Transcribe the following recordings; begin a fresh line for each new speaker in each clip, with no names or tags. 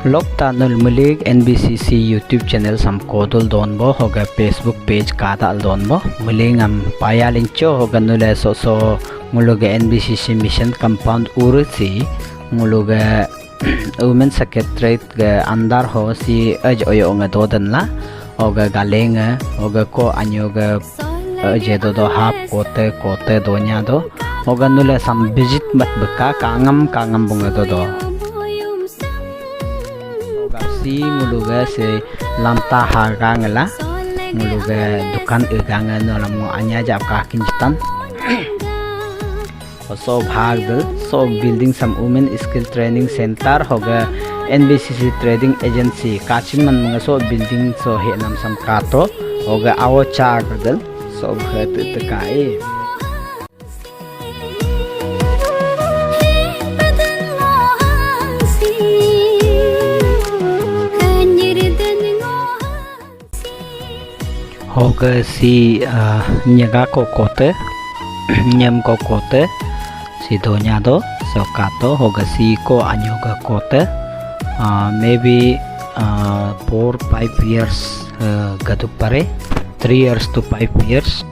Lokta nul mulig NBCC YouTube channel sam kodul don bo hoga Facebook page kada al don bo mulingam payalin cho hoga nule so nguluga NBCC mission compound urusi nguluga women secretariat ga andar ho si aj oyo nga dodan la hoga galenga hoga ko anyoga je do hap kote donya do hoga nule sam visit mat beka kangam bunga do si nguluga se lanta haga ngala nguluga dukan eganga no lamu anya jab ka kinjitan so bhagdal so building some women skill training center hoga NBCC trading agency kachiman mga so building so he nam sam kato hoga awo cha gadal so bhat takai hoga si nyaga kokote nyam kokote si donya do so kato hoga si ko anyoga kote maybe 4-5 years gadu pare 3 years to 5 years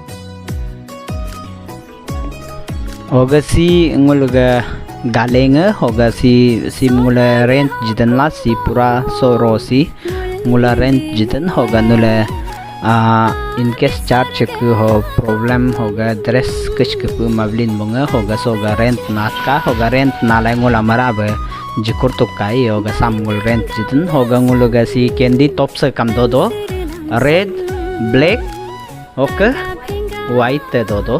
hoga si ngulga galenga hoga si ngula rent jidan la si pura so rosi ngula rent jidan hoga nula in case charge ku ho problem hoga dress kuch ku mablin bunga hoga soga rent natka hoga rent nalai ngula marabe jikur to kai hoga samul rent jitin hoga nguluga si candy top se kam do red black okay white do